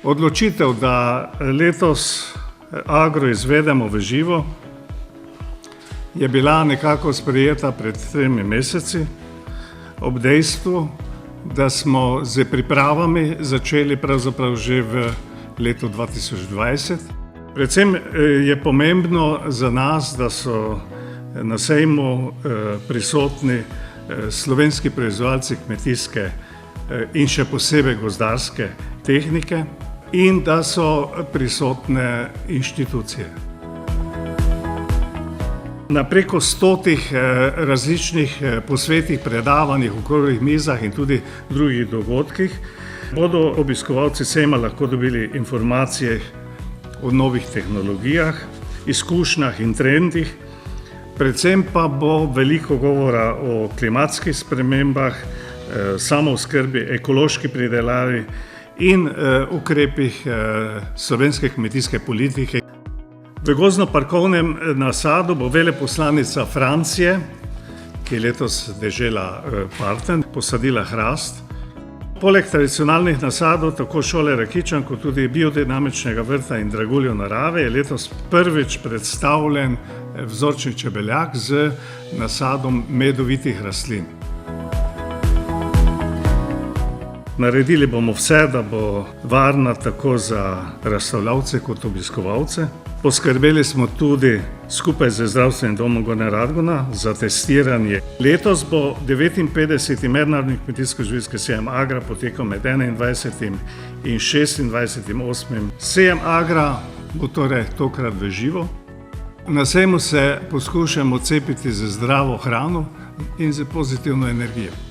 Odločitev, da letos Agro izvedemo v živo, je bila nekako sprejeta pred 3 meseci, ob dejstvu, da smo z pripravami začeli pravzaprav že v letu 2020. Predvsem je pomembno za nas, da so na sejmu prisotni slovenski proizvajalci kmetijske in še posebej gozdarske tehnike in da so prisotne inštitucije. Na preko 100 različnih posvetih, predavanjih, okroglih mizah in tudi drugih dogodkih bodo obiskovalci sejma lahko dobili informacije o novih tehnologijah, izkušnjah in trendih, predvsem pa bo veliko govora o klimatskih spremembah, samooskrbi, ekološki pridelavi in ukrepih slovenske kmetijske politike. V gozdno-parkovnem nasadu bo veleposlanica Francije, ki je letos dežela partner, posadila hrast. Poleg tradicionalnih nasadov, tako šole Rakičan kot tudi biodinamičnega vrta in draguljev narave, je letos prvič predstavljen vzorčni čebeljak z nasadom medovitih rastlin. Naredili bomo vse, da bo varna tako za razstavljavce kot obiskovalce. Poskrbeli smo tudi skupaj z Zdravstvenim domom Gornja Radgona za testiranje. Letos bo 59. mednarodni kmetijsko-živilski sejem Agra potekal med 21. in 26.8. Sejem Agra bo torej tokrat v živo. Na sejmu se poskušamo cepiti z zdravo hrano in z pozitivno energijo.